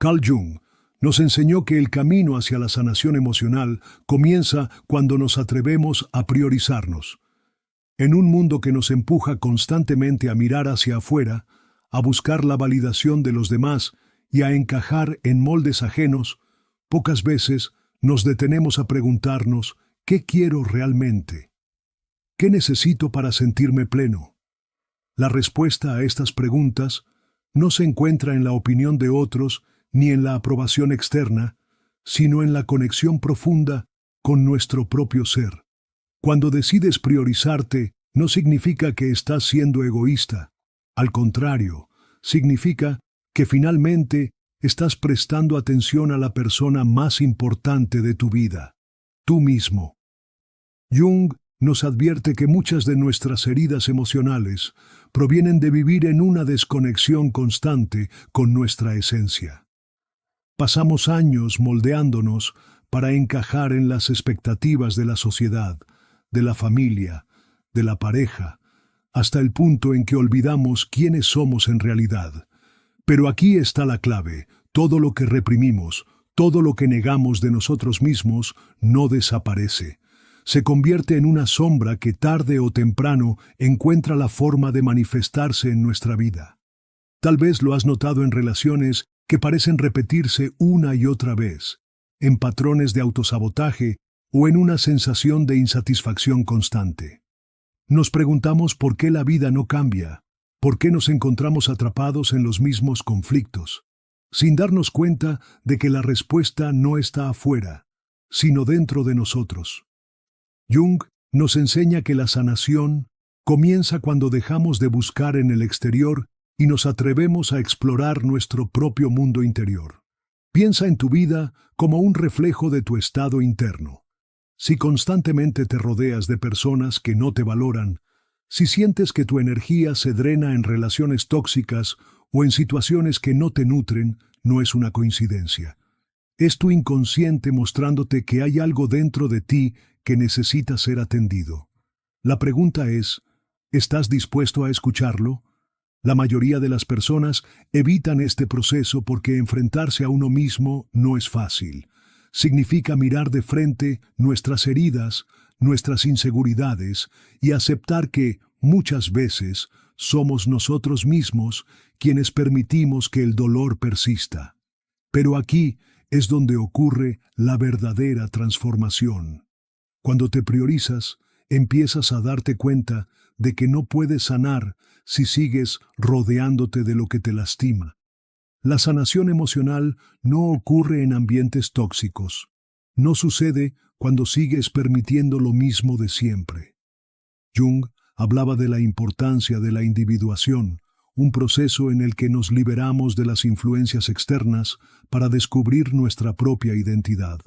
Carl Jung nos enseñó que el camino hacia la sanación emocional comienza cuando nos atrevemos a priorizarnos. En un mundo que nos empuja constantemente a mirar hacia afuera, a buscar la validación de los demás y a encajar en moldes ajenos, pocas veces nos detenemos a preguntarnos ¿qué quiero realmente? ¿Qué necesito para sentirme pleno? La respuesta a estas preguntas no se encuentra en la opinión de otros ni en la aprobación externa, sino en la conexión profunda con nuestro propio ser. Cuando decides priorizarte, no significa que estás siendo egoísta. Al contrario, significa que finalmente estás prestando atención a la persona más importante de tu vida, tú mismo. Jung nos advierte que muchas de nuestras heridas emocionales provienen de vivir en una desconexión constante con nuestra esencia. Pasamos años moldeándonos para encajar en las expectativas de la sociedad, de la familia, de la pareja, hasta el punto en que olvidamos quiénes somos en realidad. Pero aquí está la clave: todo lo que reprimimos, todo lo que negamos de nosotros mismos, no desaparece. Se convierte en una sombra que tarde o temprano encuentra la forma de manifestarse en nuestra vida. Tal vez lo has notado en relaciones que parecen repetirse una y otra vez, en patrones de autosabotaje o en una sensación de insatisfacción constante. Nos preguntamos por qué la vida no cambia, por qué nos encontramos atrapados en los mismos conflictos, sin darnos cuenta de que la respuesta no está afuera, sino dentro de nosotros. Jung nos enseña que la sanación comienza cuando dejamos de buscar en el exterior y nos atrevemos a explorar nuestro propio mundo interior. Piensa en tu vida como un reflejo de tu estado interno. Si constantemente te rodeas de personas que no te valoran, si sientes que tu energía se drena en relaciones tóxicas o en situaciones que no te nutren, no es una coincidencia. Es tu inconsciente mostrándote que hay algo dentro de ti que necesita ser atendido. La pregunta es, ¿estás dispuesto a escucharlo? La mayoría de las personas evitan este proceso porque enfrentarse a uno mismo no es fácil. Significa mirar de frente nuestras heridas, nuestras inseguridades y aceptar que, muchas veces, somos nosotros mismos quienes permitimos que el dolor persista. Pero aquí es donde ocurre la verdadera transformación. Cuando te priorizas, empiezas a darte cuenta de que no puedes sanar si sigues rodeándote de lo que te lastima. La sanación emocional no ocurre en ambientes tóxicos. No sucede cuando sigues permitiendo lo mismo de siempre. Jung hablaba de la importancia de la individuación, un proceso en el que nos liberamos de las influencias externas para descubrir nuestra propia identidad.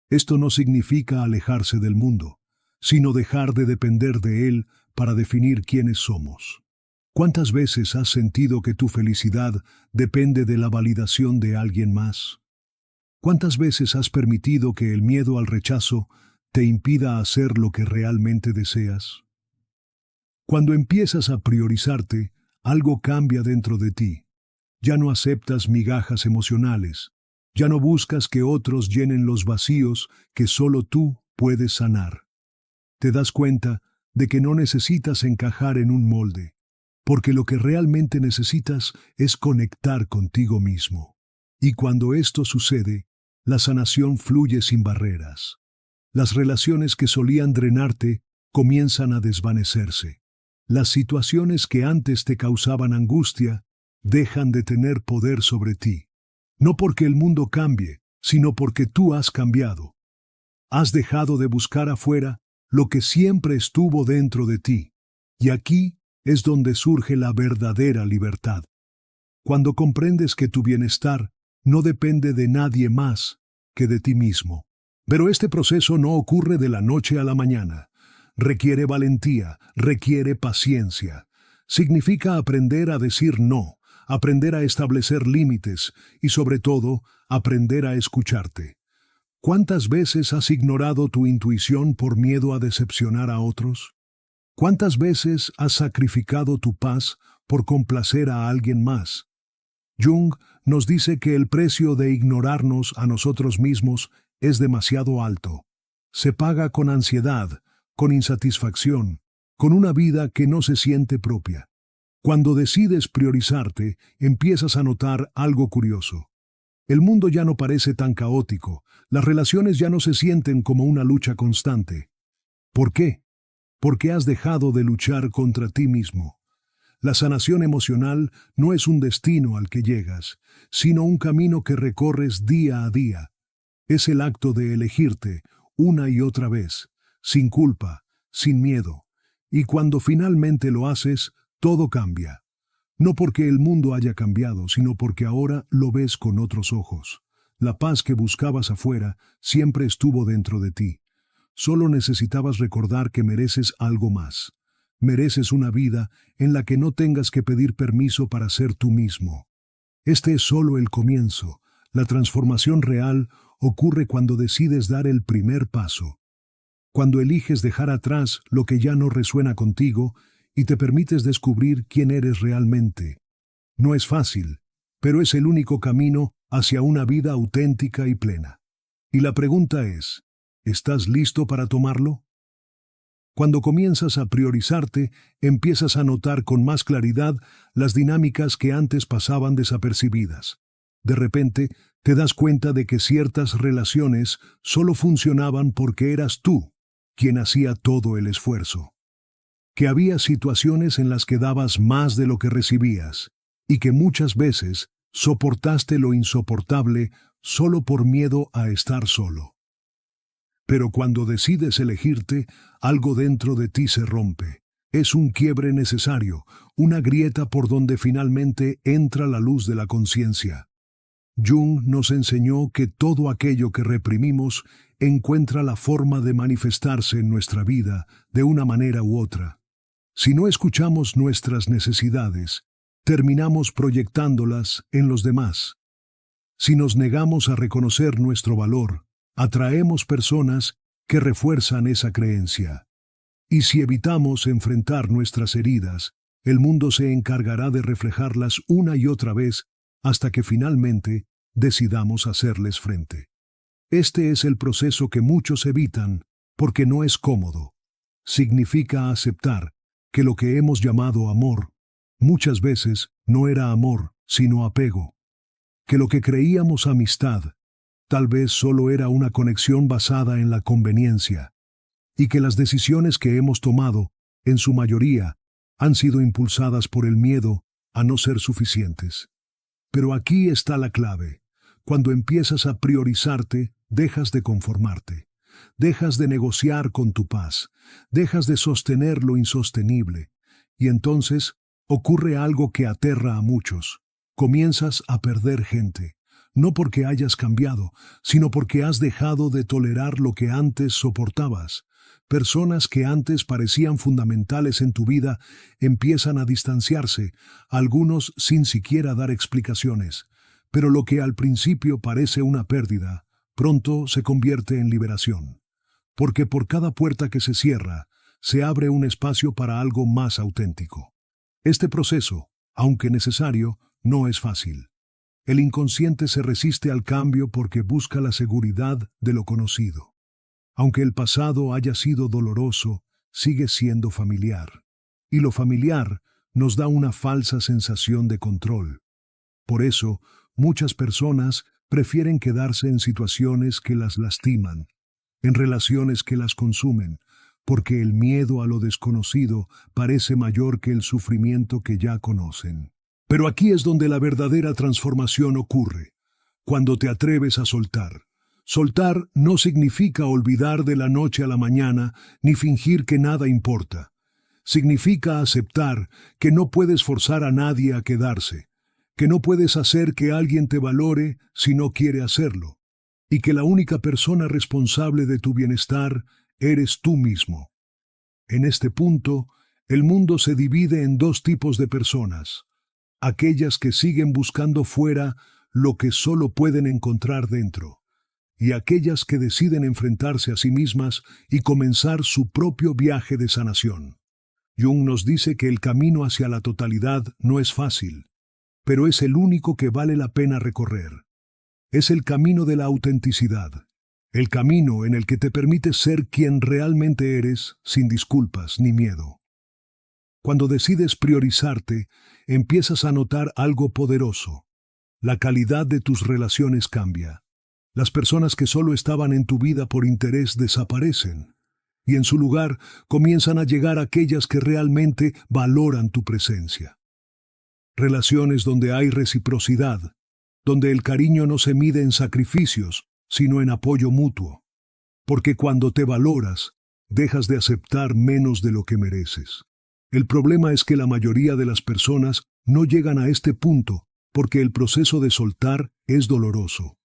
Esto no significa alejarse del mundo, sino dejar de depender de él para definir quiénes somos. ¿Cuántas veces has sentido que tu felicidad depende de la validación de alguien más? ¿Cuántas veces has permitido que el miedo al rechazo te impida hacer lo que realmente deseas? Cuando empiezas a priorizarte, algo cambia dentro de ti. Ya no aceptas migajas emocionales. Ya no buscas que otros llenen los vacíos que solo tú puedes sanar. Te das cuenta de que no necesitas encajar en un molde, porque lo que realmente necesitas es conectar contigo mismo. Y cuando esto sucede, la sanación fluye sin barreras. Las relaciones que solían drenarte comienzan a desvanecerse. Las situaciones que antes te causaban angustia dejan de tener poder sobre ti. No porque el mundo cambie, sino porque tú has cambiado. Has dejado de buscar afuera lo que siempre estuvo dentro de ti. Y aquí es donde surge la verdadera libertad. Cuando comprendes que tu bienestar no depende de nadie más que de ti mismo. Pero este proceso no ocurre de la noche a la mañana. Requiere valentía, requiere paciencia. Significa aprender a decir no, aprender a establecer límites y, sobre todo, aprender a escucharte. ¿Cuántas veces has ignorado tu intuición por miedo a decepcionar a otros? ¿Cuántas veces has sacrificado tu paz por complacer a alguien más? Jung nos dice que el precio de ignorarnos a nosotros mismos es demasiado alto. Se paga con ansiedad, con insatisfacción, con una vida que no se siente propia. Cuando decides priorizarte, empiezas a notar algo curioso. El mundo ya no parece tan caótico, las relaciones ya no se sienten como una lucha constante. ¿Por qué? Porque has dejado de luchar contra ti mismo. La sanación emocional no es un destino al que llegas, sino un camino que recorres día a día. Es el acto de elegirte una y otra vez, sin culpa, sin miedo. Y cuando finalmente lo haces, todo cambia. No porque el mundo haya cambiado, sino porque ahora lo ves con otros ojos. La paz que buscabas afuera siempre estuvo dentro de ti. Solo necesitabas recordar que mereces algo más. Mereces una vida en la que no tengas que pedir permiso para ser tú mismo. Este es solo el comienzo. La transformación real ocurre cuando decides dar el primer paso. Cuando eliges dejar atrás lo que ya no resuena contigo y te permites descubrir quién eres realmente. No es fácil, pero es el único camino hacia una vida auténtica y plena. Y la pregunta es, ¿estás listo para tomarlo? Cuando comienzas a priorizarte, empiezas a notar con más claridad las dinámicas que antes pasaban desapercibidas. De repente, te das cuenta de que ciertas relaciones solo funcionaban porque eras tú quien hacía todo el esfuerzo. Que había situaciones en las que dabas más de lo que recibías, y que muchas veces soportaste lo insoportable solo por miedo a estar solo. Pero cuando decides elegirte, algo dentro de ti se rompe. Es un quiebre necesario, una grieta por donde finalmente entra la luz de la conciencia. Jung nos enseñó que todo aquello que reprimimos encuentra la forma de manifestarse en nuestra vida de una manera u otra. Si no escuchamos nuestras necesidades, terminamos proyectándolas en los demás. Si nos negamos a reconocer nuestro valor, atraemos personas que refuerzan esa creencia. Y si evitamos enfrentar nuestras heridas, el mundo se encargará de reflejarlas una y otra vez hasta que finalmente decidamos hacerles frente. Este es el proceso que muchos evitan porque no es cómodo. Significa aceptar que lo que hemos llamado amor muchas veces no era amor, sino apego. Que lo que creíamos amistad tal vez solo era una conexión basada en la conveniencia. Y que las decisiones que hemos tomado, en su mayoría, han sido impulsadas por el miedo a no ser suficientes. Pero aquí está la clave. Cuando empiezas a priorizarte, dejas de conformarte. Dejas de negociar con tu paz. Dejas de sostener lo insostenible. Y entonces ocurre algo que aterra a muchos. Comienzas a perder gente. No porque hayas cambiado, sino porque has dejado de tolerar lo que antes soportabas. Personas que antes parecían fundamentales en tu vida empiezan a distanciarse, algunos sin siquiera dar explicaciones. Pero lo que al principio parece una pérdida, pronto se convierte en liberación. Porque por cada puerta que se cierra, se abre un espacio para algo más auténtico. Este proceso, aunque necesario, no es fácil. El inconsciente se resiste al cambio porque busca la seguridad de lo conocido. Aunque el pasado haya sido doloroso, sigue siendo familiar. Y lo familiar nos da una falsa sensación de control. Por eso, muchas personas prefieren quedarse en situaciones que las lastiman, en relaciones que las consumen, porque el miedo a lo desconocido parece mayor que el sufrimiento que ya conocen. Pero aquí es donde la verdadera transformación ocurre, cuando te atreves a soltar. Soltar no significa olvidar de la noche a la mañana ni fingir que nada importa. Significa aceptar que no puedes forzar a nadie a quedarse, que no puedes hacer que alguien te valore si no quiere hacerlo, y que la única persona responsable de tu bienestar eres tú mismo. En este punto, el mundo se divide en dos tipos de personas: aquellas que siguen buscando fuera lo que solo pueden encontrar dentro, y aquellas que deciden enfrentarse a sí mismas y comenzar su propio viaje de sanación. Jung nos dice que el camino hacia la totalidad no es fácil, pero es el único que vale la pena recorrer. Es el camino de la autenticidad, el camino en el que te permites ser quien realmente eres sin disculpas ni miedo. Cuando decides priorizarte, empiezas a notar algo poderoso. La calidad de tus relaciones cambia. Las personas que solo estaban en tu vida por interés desaparecen, y en su lugar comienzan a llegar aquellas que realmente valoran tu presencia. Relaciones donde hay reciprocidad, donde el cariño no se mide en sacrificios, sino en apoyo mutuo. Porque cuando te valoras, dejas de aceptar menos de lo que mereces. El problema es que la mayoría de las personas no llegan a este punto porque el proceso de soltar es doloroso.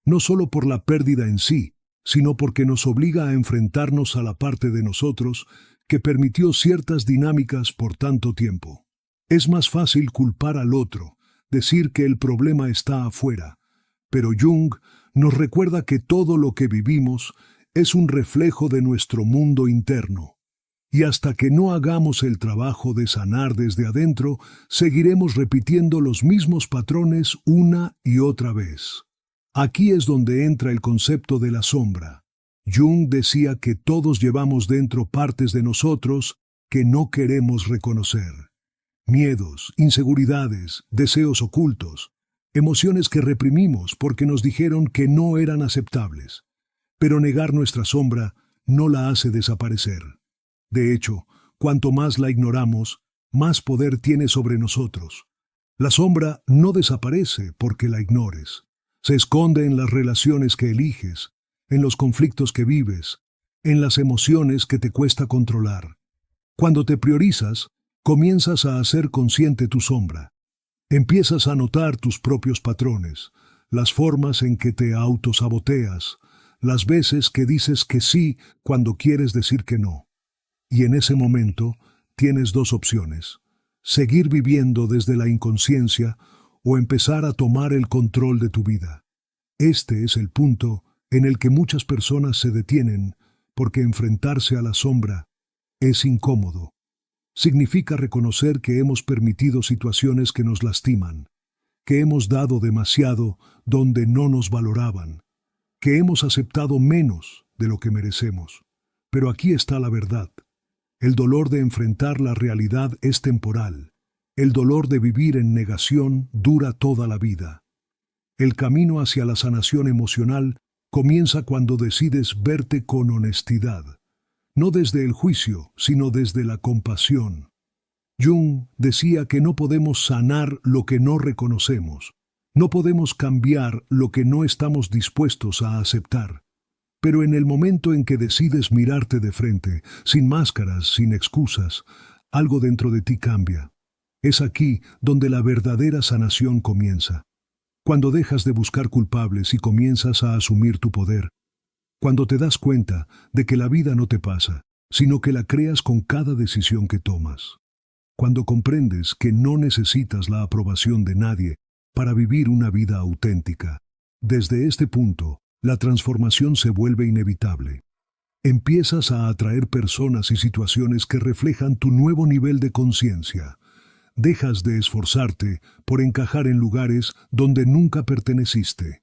No solo por la pérdida en sí, sino porque nos obliga a enfrentarnos a la parte de nosotros que permitió ciertas dinámicas por tanto tiempo. Es más fácil culpar al otro, decir que el problema está afuera, pero Jung nos recuerda que todo lo que vivimos es un reflejo de nuestro mundo interno. Y hasta que no hagamos el trabajo de sanar desde adentro, seguiremos repitiendo los mismos patrones una y otra vez. Aquí es donde entra el concepto de la sombra. Jung decía que todos llevamos dentro partes de nosotros que no queremos reconocer. Miedos, inseguridades, deseos ocultos, emociones que reprimimos porque nos dijeron que no eran aceptables. Pero negar nuestra sombra no la hace desaparecer. De hecho, cuanto más la ignoramos, más poder tiene sobre nosotros. La sombra no desaparece porque la ignores. Se esconde en las relaciones que eliges, en los conflictos que vives, en las emociones que te cuesta controlar. Cuando te priorizas, comienzas a hacer consciente tu sombra. Empiezas a notar tus propios patrones, las formas en que te autosaboteas, las veces que dices que sí cuando quieres decir que no. Y en ese momento tienes dos opciones: seguir viviendo desde la inconsciencia o empezar a tomar el control de tu vida. Este es el punto en el que muchas personas se detienen porque enfrentarse a la sombra es incómodo. Significa reconocer que hemos permitido situaciones que nos lastiman, que hemos dado demasiado donde no nos valoraban, que hemos aceptado menos de lo que merecemos. Pero aquí está la verdad. El dolor de enfrentar la realidad es temporal. El dolor de vivir en negación dura toda la vida. El camino hacia la sanación emocional comienza cuando decides verte con honestidad. No desde el juicio, sino desde la compasión. Jung decía que no podemos sanar lo que no reconocemos. No podemos cambiar lo que no estamos dispuestos a aceptar. Pero en el momento en que decides mirarte de frente, sin máscaras, sin excusas, algo dentro de ti cambia. Es aquí donde la verdadera sanación comienza. Cuando dejas de buscar culpables y comienzas a asumir tu poder. Cuando te das cuenta de que la vida no te pasa, sino que la creas con cada decisión que tomas. Cuando comprendes que no necesitas la aprobación de nadie para vivir una vida auténtica. Desde este punto, la transformación se vuelve inevitable. Empiezas a atraer personas y situaciones que reflejan tu nuevo nivel de conciencia. Dejas de esforzarte por encajar en lugares donde nunca perteneciste.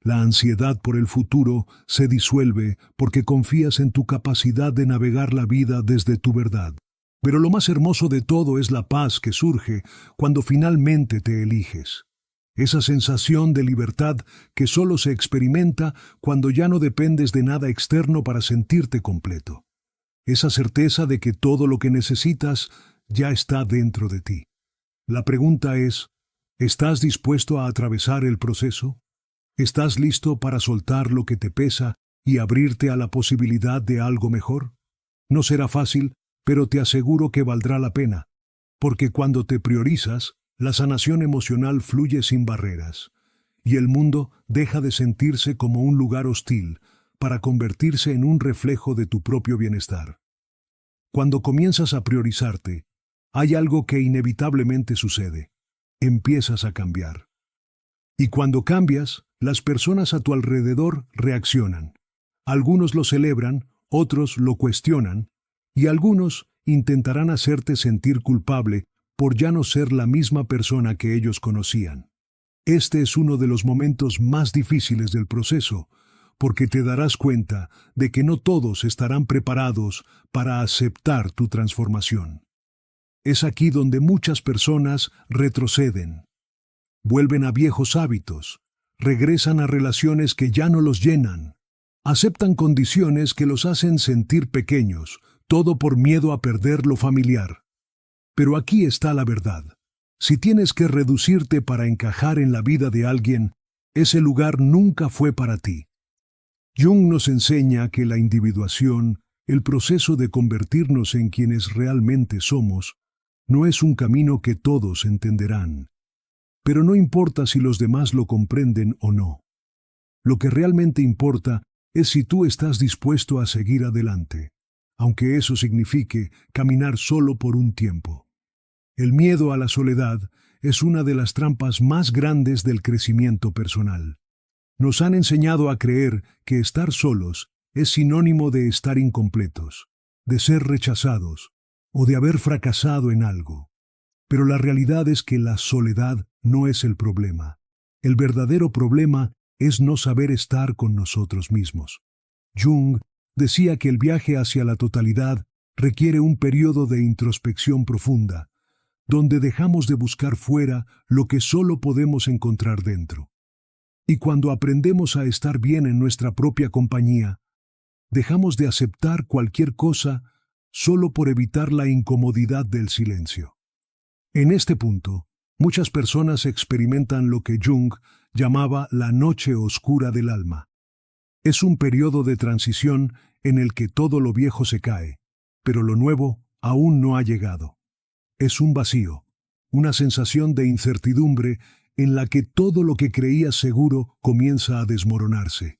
La ansiedad por el futuro se disuelve porque confías en tu capacidad de navegar la vida desde tu verdad. Pero lo más hermoso de todo es la paz que surge cuando finalmente te eliges. Esa sensación de libertad que solo se experimenta cuando ya no dependes de nada externo para sentirte completo. Esa certeza de que todo lo que necesitas ya está dentro de ti. La pregunta es, ¿estás dispuesto a atravesar el proceso? ¿Estás listo para soltar lo que te pesa y abrirte a la posibilidad de algo mejor? No será fácil, pero te aseguro que valdrá la pena, porque cuando te priorizas, la sanación emocional fluye sin barreras, y el mundo deja de sentirse como un lugar hostil para convertirse en un reflejo de tu propio bienestar. Cuando comienzas a priorizarte, hay algo que inevitablemente sucede. Empiezas a cambiar. Y cuando cambias, las personas a tu alrededor reaccionan. Algunos lo celebran, otros lo cuestionan, y algunos intentarán hacerte sentir culpable por ya no ser la misma persona que ellos conocían. Este es uno de los momentos más difíciles del proceso, porque te darás cuenta de que no todos estarán preparados para aceptar tu transformación. Es aquí donde muchas personas retroceden, vuelven a viejos hábitos, regresan a relaciones que ya no los llenan, aceptan condiciones que los hacen sentir pequeños, todo por miedo a perder lo familiar. Pero aquí está la verdad. Si tienes que reducirte para encajar en la vida de alguien, ese lugar nunca fue para ti. Jung nos enseña que la individuación, el proceso de convertirnos en quienes realmente somos, no es un camino que todos entenderán. Pero no importa si los demás lo comprenden o no. Lo que realmente importa es si tú estás dispuesto a seguir adelante, aunque eso signifique caminar solo por un tiempo. El miedo a la soledad es una de las trampas más grandes del crecimiento personal. Nos han enseñado a creer que estar solos es sinónimo de estar incompletos, de ser rechazados o de haber fracasado en algo. Pero la realidad es que la soledad no es el problema. El verdadero problema es no saber estar con nosotros mismos. Jung decía que el viaje hacia la totalidad requiere un periodo de introspección profunda, donde dejamos de buscar fuera lo que solo podemos encontrar dentro. Y cuando aprendemos a estar bien en nuestra propia compañía, dejamos de aceptar cualquier cosa solo por evitar la incomodidad del silencio. En este punto, muchas personas experimentan lo que Jung llamaba la noche oscura del alma. Es un periodo de transición en el que todo lo viejo se cae, pero lo nuevo aún no ha llegado. Es un vacío, una sensación de incertidumbre en la que todo lo que creías seguro comienza a desmoronarse.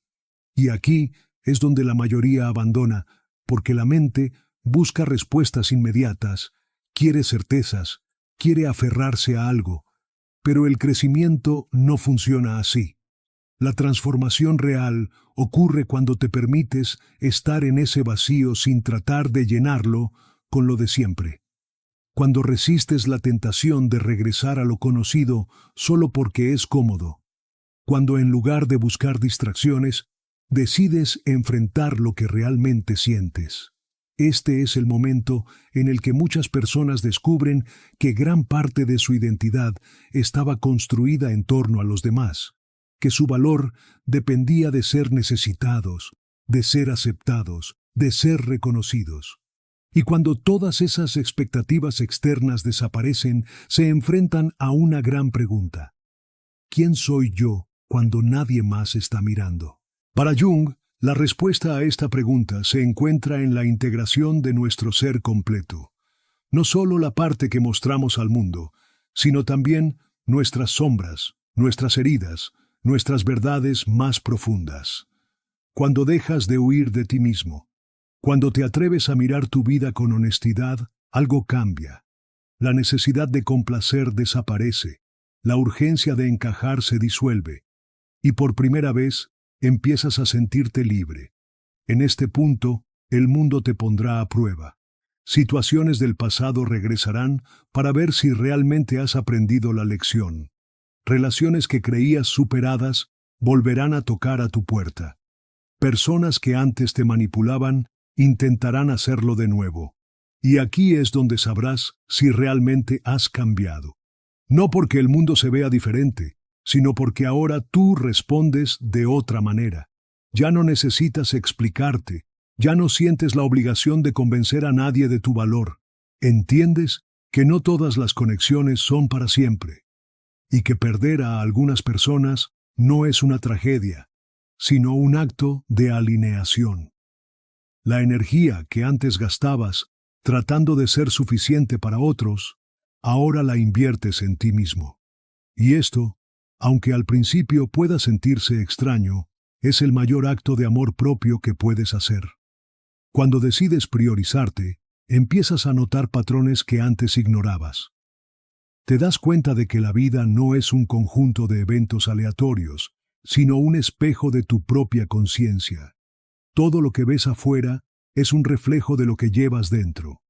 Y aquí es donde la mayoría abandona, porque la mente busca respuestas inmediatas, quiere certezas, quiere aferrarse a algo, pero el crecimiento no funciona así. La transformación real ocurre cuando te permites estar en ese vacío sin tratar de llenarlo con lo de siempre. Cuando resistes la tentación de regresar a lo conocido solo porque es cómodo. Cuando en lugar de buscar distracciones, decides enfrentar lo que realmente sientes. Este es el momento en el que muchas personas descubren que gran parte de su identidad estaba construida en torno a los demás, que su valor dependía de ser necesitados, de ser aceptados, de ser reconocidos. Y cuando todas esas expectativas externas desaparecen, se enfrentan a una gran pregunta. ¿Quién soy yo cuando nadie más está mirando? Para Jung, la respuesta a esta pregunta se encuentra en la integración de nuestro ser completo. No solo la parte que mostramos al mundo, sino también nuestras sombras, nuestras heridas, nuestras verdades más profundas. Cuando dejas de huir de ti mismo, cuando te atreves a mirar tu vida con honestidad, algo cambia. La necesidad de complacer desaparece, la urgencia de encajar se disuelve, y por primera vez empiezas a sentirte libre. En este punto, el mundo te pondrá a prueba. Situaciones del pasado regresarán para ver si realmente has aprendido la lección. Relaciones que creías superadas volverán a tocar a tu puerta. Personas que antes te manipulaban intentarán hacerlo de nuevo. Y aquí es donde sabrás si realmente has cambiado. No porque el mundo se vea diferente, sino porque ahora tú respondes de otra manera. Ya no necesitas explicarte, ya no sientes la obligación de convencer a nadie de tu valor. Entiendes que no todas las conexiones son para siempre, y que perder a algunas personas no es una tragedia, sino un acto de alineación. La energía que antes gastabas tratando de ser suficiente para otros, ahora la inviertes en ti mismo. Y esto, aunque al principio pueda sentirse extraño, es el mayor acto de amor propio que puedes hacer. Cuando decides priorizarte, empiezas a notar patrones que antes ignorabas. Te das cuenta de que la vida no es un conjunto de eventos aleatorios, sino un espejo de tu propia conciencia. Todo lo que ves afuera es un reflejo de lo que llevas dentro.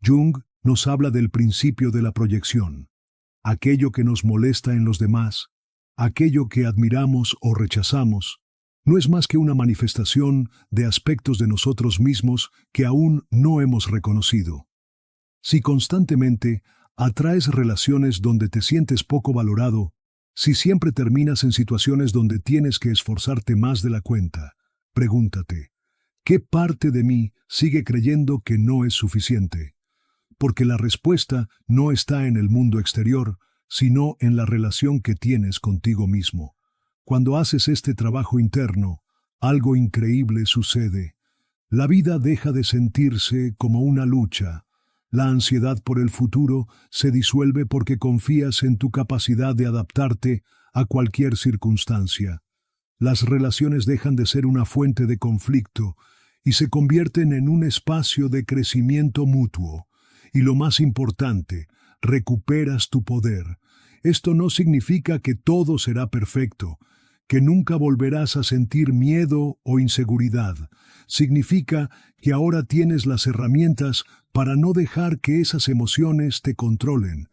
Jung nos habla del principio de la proyección. Aquello que nos molesta en los demás, aquello que admiramos o rechazamos, no es más que una manifestación de aspectos de nosotros mismos que aún no hemos reconocido. Si constantemente atraes relaciones donde te sientes poco valorado, si siempre terminas en situaciones donde tienes que esforzarte más de la cuenta, pregúntate, ¿qué parte de mí sigue creyendo que no es suficiente? Porque la respuesta no está en el mundo exterior, sino en la relación que tienes contigo mismo. Cuando haces este trabajo interno, algo increíble sucede. La vida deja de sentirse como una lucha. La ansiedad por el futuro se disuelve porque confías en tu capacidad de adaptarte a cualquier circunstancia. Las relaciones dejan de ser una fuente de conflicto y se convierten en un espacio de crecimiento mutuo. Y lo más importante, recuperas tu poder. Esto no significa que todo será perfecto, que nunca volverás a sentir miedo o inseguridad. Significa que ahora tienes las herramientas para no dejar que esas emociones te controlen,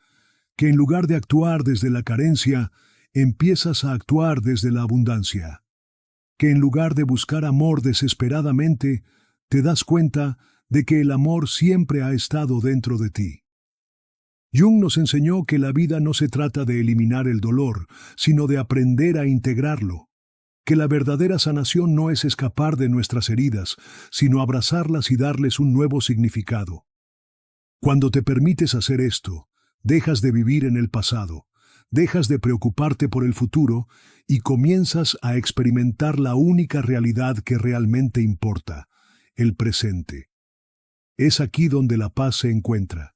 que en lugar de actuar desde la carencia, empiezas a actuar desde la abundancia, que en lugar de buscar amor desesperadamente, te das cuenta de que el amor siempre ha estado dentro de ti. Jung nos enseñó que la vida no se trata de eliminar el dolor, sino de aprender a integrarlo, que la verdadera sanación no es escapar de nuestras heridas, sino abrazarlas y darles un nuevo significado. Cuando te permites hacer esto, dejas de vivir en el pasado, dejas de preocuparte por el futuro y comienzas a experimentar la única realidad que realmente importa, el presente. Es aquí donde la paz se encuentra,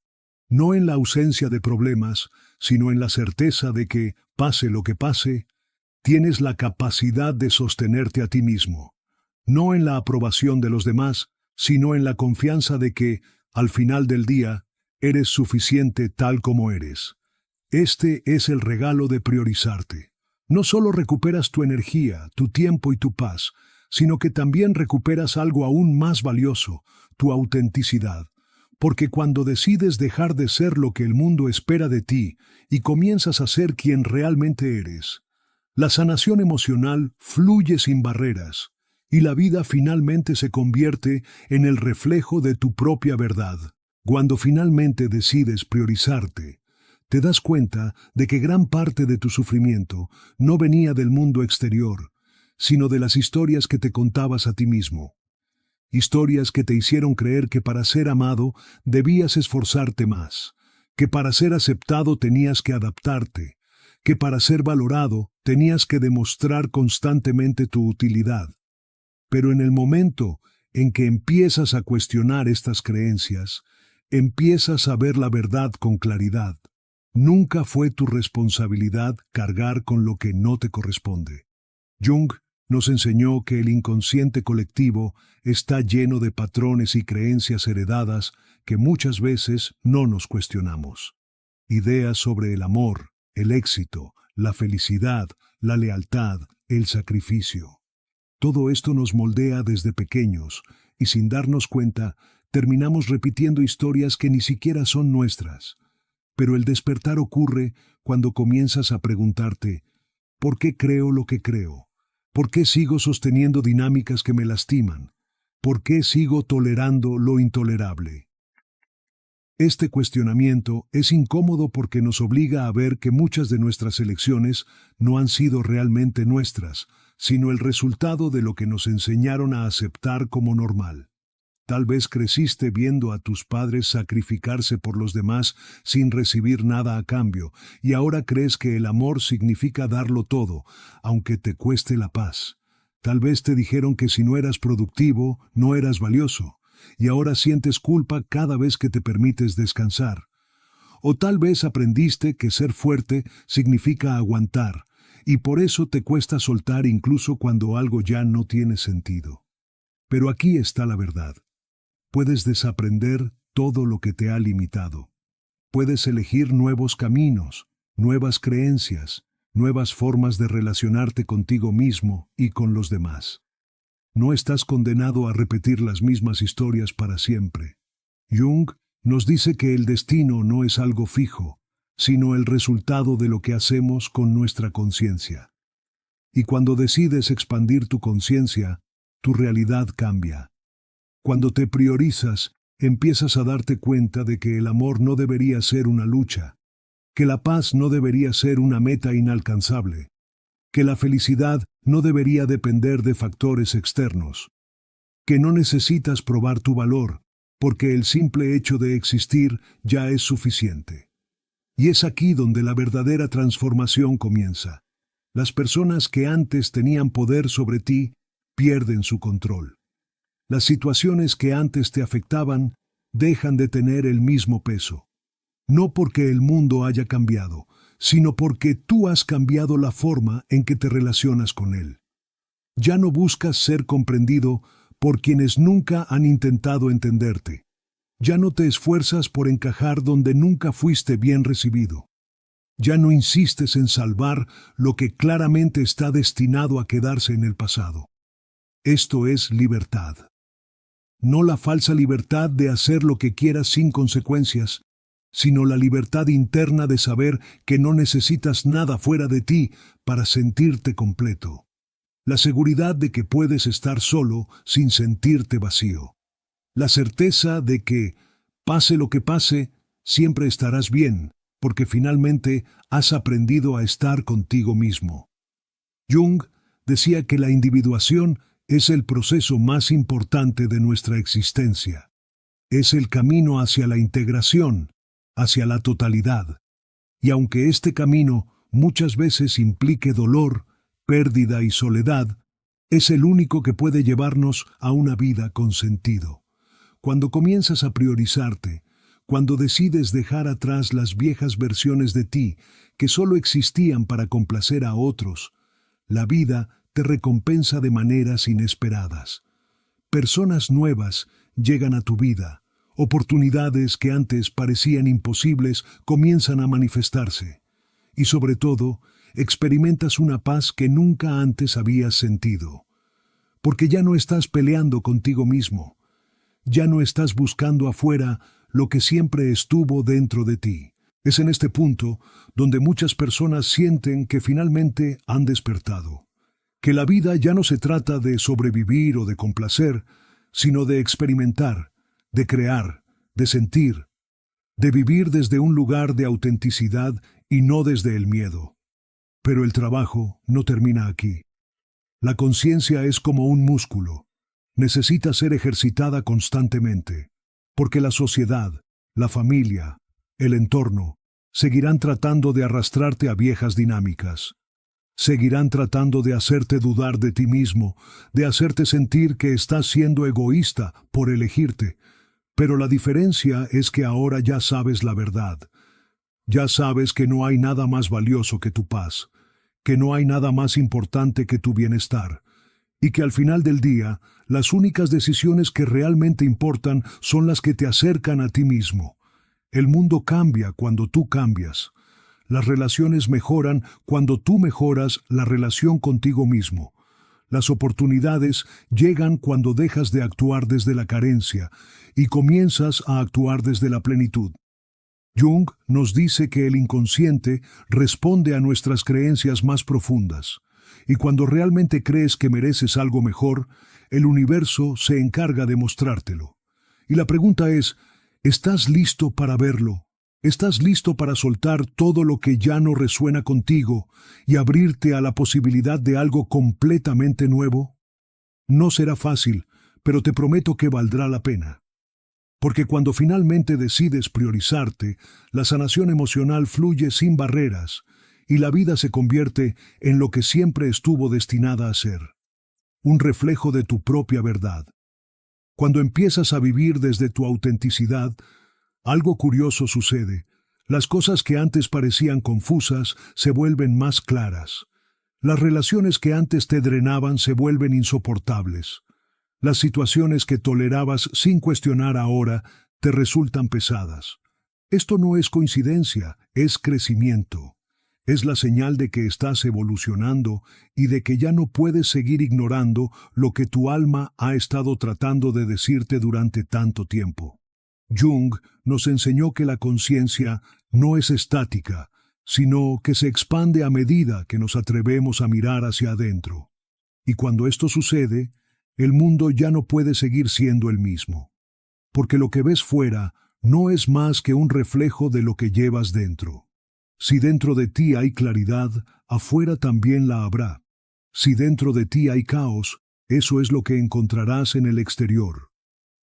no en la ausencia de problemas, sino en la certeza de que, pase lo que pase, tienes la capacidad de sostenerte a ti mismo, no en la aprobación de los demás, sino en la confianza de que, al final del día, eres suficiente tal como eres. Este es el regalo de priorizarte. No solo recuperas tu energía, tu tiempo y tu paz, sino que también recuperas algo aún más valioso, tu autenticidad. Porque cuando decides dejar de ser lo que el mundo espera de ti y comienzas a ser quien realmente eres, la sanación emocional fluye sin barreras y la vida finalmente se convierte en el reflejo de tu propia verdad. Cuando finalmente decides priorizarte, te das cuenta de que gran parte de tu sufrimiento no venía del mundo exterior, sino de las historias que te contabas a ti mismo. Historias que te hicieron creer que para ser amado debías esforzarte más, que para ser aceptado tenías que adaptarte, que para ser valorado tenías que demostrar constantemente tu utilidad. Pero en el momento en que empiezas a cuestionar estas creencias, empiezas a ver la verdad con claridad. Nunca fue tu responsabilidad cargar con lo que no te corresponde. Jung nos enseñó que el inconsciente colectivo está lleno de patrones y creencias heredadas que muchas veces no nos cuestionamos. Ideas sobre el amor, el éxito, la felicidad, la lealtad, el sacrificio. Todo esto nos moldea desde pequeños y sin darnos cuenta terminamos repitiendo historias que ni siquiera son nuestras. Pero el despertar ocurre cuando comienzas a preguntarte, ¿por qué creo lo que creo? ¿Por qué sigo sosteniendo dinámicas que me lastiman? ¿Por qué sigo tolerando lo intolerable? Este cuestionamiento es incómodo porque nos obliga a ver que muchas de nuestras elecciones no han sido realmente nuestras, sino el resultado de lo que nos enseñaron a aceptar como normal. Tal vez creciste viendo a tus padres sacrificarse por los demás sin recibir nada a cambio, y ahora crees que el amor significa darlo todo, aunque te cueste la paz. Tal vez te dijeron que si no eras productivo, no eras valioso, y ahora sientes culpa cada vez que te permites descansar. O tal vez aprendiste que ser fuerte significa aguantar, y por eso te cuesta soltar incluso cuando algo ya no tiene sentido. Pero aquí está la verdad. Puedes desaprender todo lo que te ha limitado. Puedes elegir nuevos caminos, nuevas creencias, nuevas formas de relacionarte contigo mismo y con los demás. No estás condenado a repetir las mismas historias para siempre. Jung Nos dice que el destino no es algo fijo, sino el resultado de lo que hacemos con nuestra conciencia. Y cuando decides expandir tu conciencia, tu realidad cambia. Cuando te priorizas, empiezas a darte cuenta de que el amor no debería ser una lucha, que la paz no debería ser una meta inalcanzable, que la felicidad no debería depender de factores externos, que no necesitas probar tu valor, porque el simple hecho de existir ya es suficiente. Y es aquí donde la verdadera transformación comienza. Las personas que antes tenían poder sobre ti pierden su control. Las situaciones que antes te afectaban dejan de tener el mismo peso. No porque el mundo haya cambiado, sino porque tú has cambiado la forma en que te relacionas con él. Ya no buscas ser comprendido por quienes nunca han intentado entenderte. Ya no te esfuerzas por encajar donde nunca fuiste bien recibido. Ya no insistes en salvar lo que claramente está destinado a quedarse en el pasado. Esto es libertad. No la falsa libertad de hacer lo que quieras sin consecuencias, sino la libertad interna de saber que no necesitas nada fuera de ti para sentirte completo. La seguridad de que puedes estar solo sin sentirte vacío. La certeza de que, pase lo que pase, siempre estarás bien, porque finalmente has aprendido a estar contigo mismo. Jung decía que la individuación es el proceso más importante de nuestra existencia. Es el camino hacia la integración, hacia la totalidad. Y aunque este camino muchas veces implique dolor, pérdida y soledad, es el único que puede llevarnos a una vida con sentido. Cuando comienzas a priorizarte, cuando decides dejar atrás las viejas versiones de ti que solo existían para complacer a otros, la vida te recompensa de maneras inesperadas. Personas nuevas llegan a tu vida, oportunidades que antes parecían imposibles comienzan a manifestarse, y sobre todo, experimentas una paz que nunca antes habías sentido. Porque ya no estás peleando contigo mismo, ya no estás buscando afuera lo que siempre estuvo dentro de ti. Es en este punto donde muchas personas sienten que finalmente han despertado. Que la vida ya no se trata de sobrevivir o de complacer, sino de experimentar, de crear, de sentir, de vivir desde un lugar de autenticidad y no desde el miedo. Pero el trabajo no termina aquí. La conciencia es como un músculo. Necesita ser ejercitada constantemente, porque la sociedad, la familia, el entorno, seguirán tratando de arrastrarte a viejas dinámicas. Seguirán tratando de hacerte dudar de ti mismo, de hacerte sentir que estás siendo egoísta por elegirte. Pero la diferencia es que ahora ya sabes la verdad. Ya sabes que no hay nada más valioso que tu paz, que no hay nada más importante que tu bienestar, y que al final del día, las únicas decisiones que realmente importan son las que te acercan a ti mismo. El mundo cambia cuando tú cambias. Las relaciones mejoran cuando tú mejoras la relación contigo mismo. Las oportunidades llegan cuando dejas de actuar desde la carencia y comienzas a actuar desde la plenitud. Jung nos dice que el inconsciente responde a nuestras creencias más profundas, y cuando realmente crees que mereces algo mejor, el universo se encarga de mostrártelo. Y la pregunta es, ¿estás listo para verlo? ¿Estás listo para soltar todo lo que ya no resuena contigo y abrirte a la posibilidad de algo completamente nuevo? No será fácil, pero te prometo que valdrá la pena. Porque cuando finalmente decides priorizarte, la sanación emocional fluye sin barreras y la vida se convierte en lo que siempre estuvo destinada a ser, un reflejo de tu propia verdad. Cuando empiezas a vivir desde tu autenticidad, algo curioso sucede. Las cosas que antes parecían confusas se vuelven más claras. Las relaciones que antes te drenaban se vuelven insoportables. Las situaciones que tolerabas sin cuestionar ahora te resultan pesadas. Esto no es coincidencia, es crecimiento. Es la señal de que estás evolucionando y de que ya no puedes seguir ignorando lo que tu alma ha estado tratando de decirte durante tanto tiempo. Jung nos enseñó que la conciencia no es estática, sino que se expande a medida que nos atrevemos a mirar hacia adentro. Y cuando esto sucede, el mundo ya no puede seguir siendo el mismo. Porque lo que ves fuera no es más que un reflejo de lo que llevas dentro. Si dentro de ti hay claridad, afuera también la habrá. Si dentro de ti hay caos, eso es lo que encontrarás en el exterior.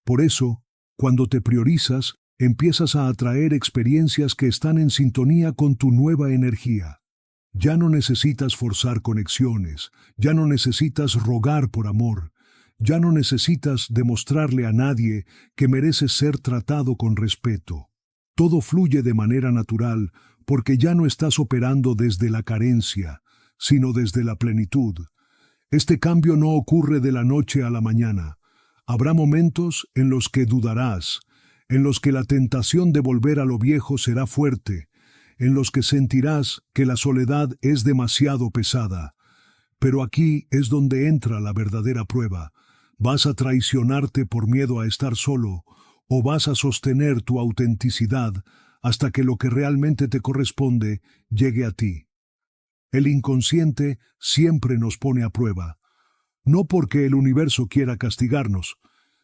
Por eso, cuando te priorizas, empiezas a atraer experiencias que están en sintonía con tu nueva energía. Ya no necesitas forzar conexiones, ya no necesitas rogar por amor, ya no necesitas demostrarle a nadie que mereces ser tratado con respeto. Todo fluye de manera natural porque ya no estás operando desde la carencia, sino desde la plenitud. Este cambio no ocurre de la noche a la mañana. Habrá momentos en los que dudarás, en los que la tentación de volver a lo viejo será fuerte, en los que sentirás que la soledad es demasiado pesada. Pero aquí es donde entra la verdadera prueba. ¿Vas a traicionarte por miedo a estar solo, o vas a sostener tu autenticidad hasta que lo que realmente te corresponde llegue a ti? El inconsciente siempre nos pone a prueba, no porque el universo quiera castigarnos,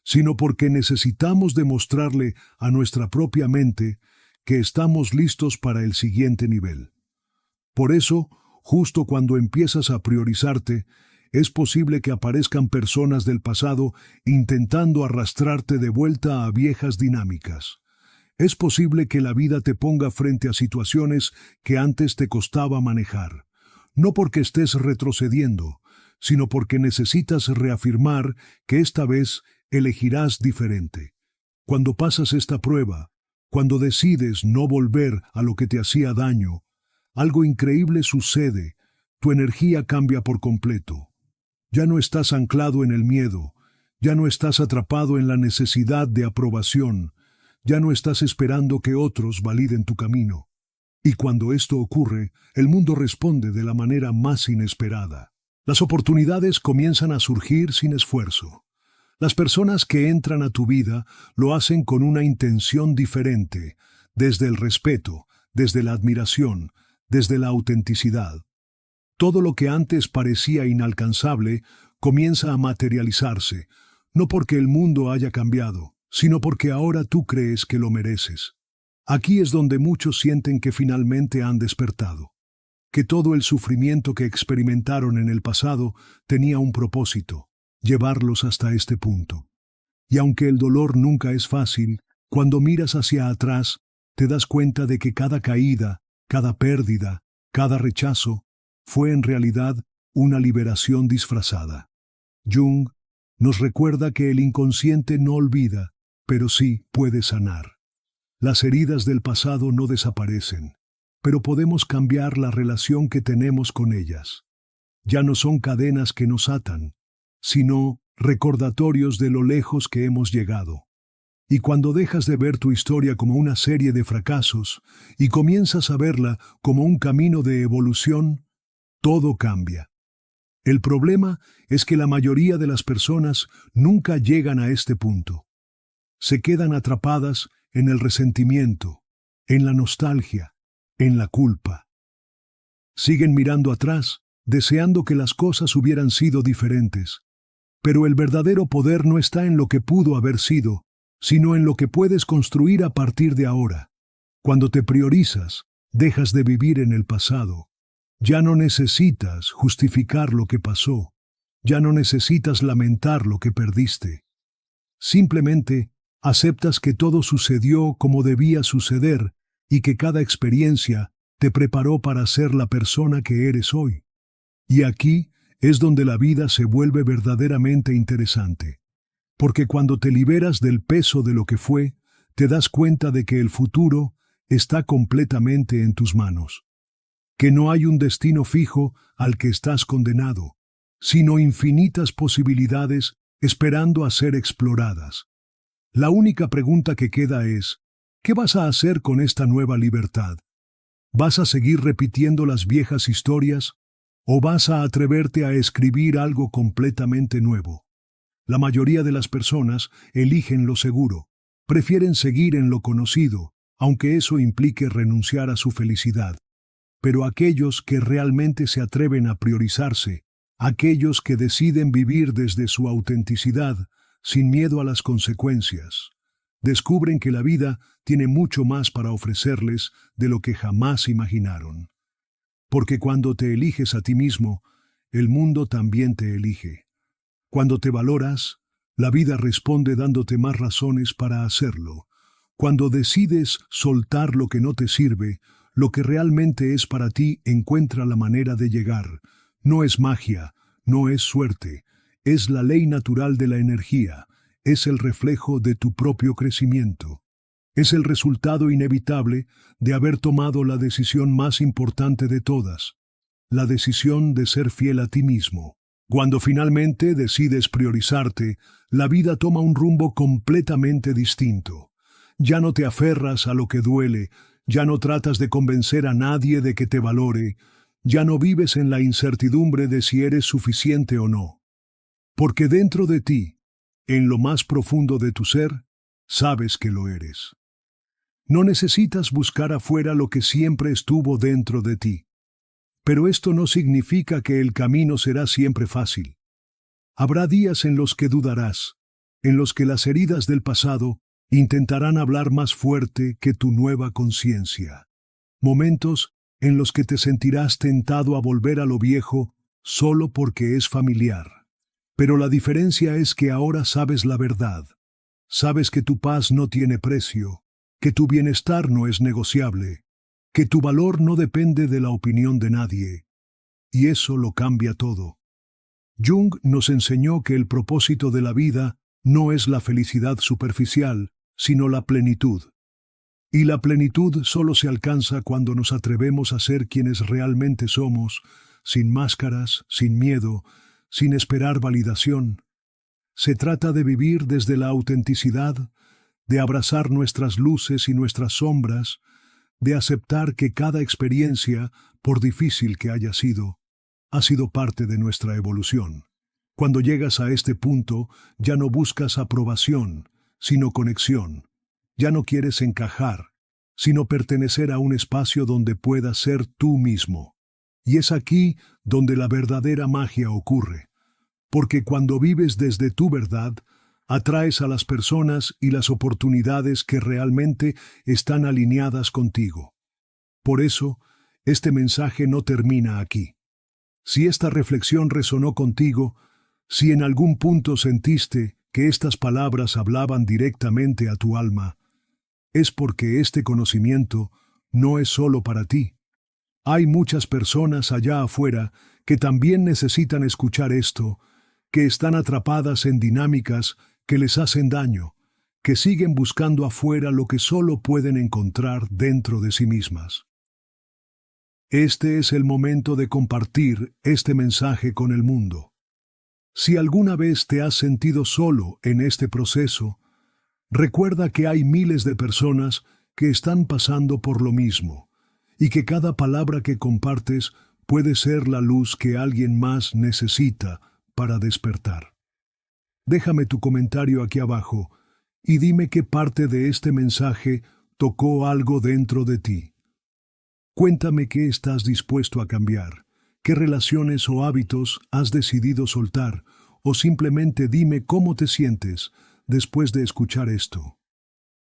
sino porque necesitamos demostrarle a nuestra propia mente que estamos listos para el siguiente nivel. Por eso, justo cuando empiezas a priorizarte, es posible que aparezcan personas del pasado intentando arrastrarte de vuelta a viejas dinámicas. Es posible que la vida te ponga frente a situaciones que antes te costaba manejar, no porque estés retrocediendo, sino porque necesitas reafirmar que esta vez elegirás diferente. Cuando pasas esta prueba, cuando decides no volver a lo que te hacía daño, algo increíble sucede, tu energía cambia por completo. Ya no estás anclado en el miedo, ya no estás atrapado en la necesidad de aprobación, ya no estás esperando que otros validen tu camino. Y cuando esto ocurre, el mundo responde de la manera más inesperada. Las oportunidades comienzan a surgir sin esfuerzo. Las personas que entran a tu vida lo hacen con una intención diferente, desde el respeto, desde la admiración, desde la autenticidad. Todo lo que antes parecía inalcanzable comienza a materializarse, no porque el mundo haya cambiado, sino porque ahora tú crees que lo mereces. Aquí es donde muchos sienten que finalmente han despertado, que todo el sufrimiento que experimentaron en el pasado tenía un propósito, llevarlos hasta este punto. Y aunque el dolor nunca es fácil, cuando miras hacia atrás, te das cuenta de que cada caída, cada pérdida, cada rechazo, fue en realidad una liberación disfrazada. Jung nos recuerda que el inconsciente no olvida, pero sí puede sanar. Las heridas del pasado no desaparecen, pero podemos cambiar la relación que tenemos con ellas. Ya no son cadenas que nos atan, sino recordatorios de lo lejos que hemos llegado. Y cuando dejas de ver tu historia como una serie de fracasos y comienzas a verla como un camino de evolución, todo cambia. El problema es que la mayoría de las personas nunca llegan a este punto. Se quedan atrapadas en el resentimiento, en la nostalgia, en la culpa. Siguen mirando atrás, deseando que las cosas hubieran sido diferentes. Pero el verdadero poder no está en lo que pudo haber sido, sino en lo que puedes construir a partir de ahora. Cuando te priorizas, dejas de vivir en el pasado. Ya no necesitas justificar lo que pasó. Ya no necesitas lamentar lo que perdiste. Simplemente aceptas que todo sucedió como debía suceder y que cada experiencia te preparó para ser la persona que eres hoy. Y aquí es donde la vida se vuelve verdaderamente interesante. Porque cuando te liberas del peso de lo que fue, te das cuenta de que el futuro está completamente en tus manos. Que no hay un destino fijo al que estás condenado, sino infinitas posibilidades esperando a ser exploradas. La única pregunta que queda es, ¿qué vas a hacer con esta nueva libertad? ¿Vas a seguir repitiendo las viejas historias o vas a atreverte a escribir algo completamente nuevo? La mayoría de las personas eligen lo seguro, Prefieren seguir en lo conocido, aunque eso implique renunciar a su felicidad. Pero aquellos que realmente se atreven a priorizarse, aquellos que deciden vivir desde su autenticidad, sin miedo a las consecuencias, descubren que la vida tiene mucho más para ofrecerles de lo que jamás imaginaron. Porque cuando te eliges a ti mismo, el mundo también te elige. Cuando te valoras, la vida responde dándote más razones para hacerlo. Cuando decides soltar lo que no te sirve, lo que realmente es para ti encuentra la manera de llegar. No es magia, no es suerte, es la ley natural de la energía, es el reflejo de tu propio crecimiento. Es el resultado inevitable de haber tomado la decisión más importante de todas, la decisión de ser fiel a ti mismo. Cuando finalmente decides priorizarte, la vida toma un rumbo completamente distinto. Ya no te aferras a lo que duele, ya no tratas de convencer a nadie de que te valore, ya no vives en la incertidumbre de si eres suficiente o no. Porque dentro de ti, en lo más profundo de tu ser, sabes que lo eres. No necesitas buscar afuera lo que siempre estuvo dentro de ti. Pero esto no significa que el camino será siempre fácil. Habrá días en los que dudarás, en los que las heridas del pasado intentarán hablar más fuerte que tu nueva conciencia. Momentos en los que te sentirás tentado a volver a lo viejo solo porque es familiar. Pero la diferencia es que ahora sabes la verdad. Sabes que tu paz no tiene precio, que tu bienestar no es negociable, que tu valor no depende de la opinión de nadie. Y eso lo cambia todo. Jung nos enseñó que el propósito de la vida no es la felicidad superficial, sino la plenitud. Y la plenitud solo se alcanza cuando nos atrevemos a ser quienes realmente somos, sin máscaras, sin miedo, sin esperar validación. Se trata de vivir desde la autenticidad, de abrazar nuestras luces y nuestras sombras, de aceptar que cada experiencia, por difícil que haya sido, ha sido parte de nuestra evolución. Cuando llegas a este punto, ya no buscas aprobación, sino conexión. Ya no quieres encajar, sino pertenecer a un espacio donde puedas ser tú mismo. Y es aquí donde la verdadera magia ocurre. Porque cuando vives desde tu verdad, atraes a las personas y las oportunidades que realmente están alineadas contigo. Por eso, este mensaje no termina aquí. Si esta reflexión resonó contigo, si en algún punto sentiste que estas palabras hablaban directamente a tu alma, es porque este conocimiento no es solo para ti. Hay muchas personas allá afuera que también necesitan escuchar esto, que están atrapadas en dinámicas que les hacen daño, que siguen buscando afuera lo que solo pueden encontrar dentro de sí mismas. Este es el momento de compartir este mensaje con el mundo. Si alguna vez te has sentido solo en este proceso, recuerda que hay miles de personas que están pasando por lo mismo, y que cada palabra que compartes puede ser la luz que alguien más necesita para despertar. Déjame tu comentario aquí abajo y dime qué parte de este mensaje tocó algo dentro de ti. Cuéntame qué estás dispuesto a cambiar, qué relaciones o hábitos has decidido soltar, o simplemente dime cómo te sientes después de escuchar esto.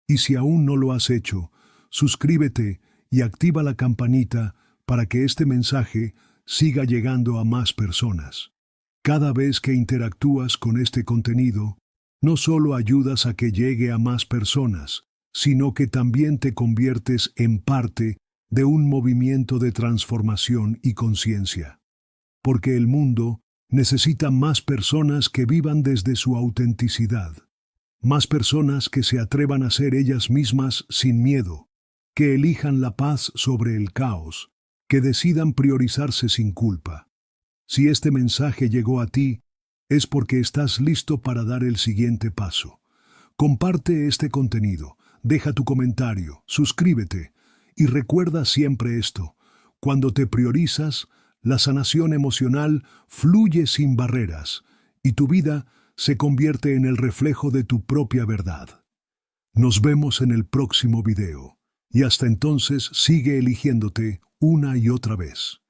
Y si aún no lo has hecho, suscríbete y activa la campanita para que este mensaje siga llegando a más personas. Cada vez que interactúas con este contenido, no solo ayudas a que llegue a más personas, sino que también te conviertes en parte de un movimiento de transformación y conciencia. Porque el mundo necesita más personas que vivan desde su autenticidad, más personas que se atrevan a ser ellas mismas sin miedo, que elijan la paz sobre el caos, que decidan priorizarse sin culpa. Si este mensaje llegó a ti, es porque estás listo para dar el siguiente paso. Comparte este contenido, deja tu comentario, suscríbete y recuerda siempre esto: cuando te priorizas, la sanación emocional fluye sin barreras y tu vida se convierte en el reflejo de tu propia verdad. Nos vemos en el próximo video. Y hasta entonces sigue eligiéndote una y otra vez.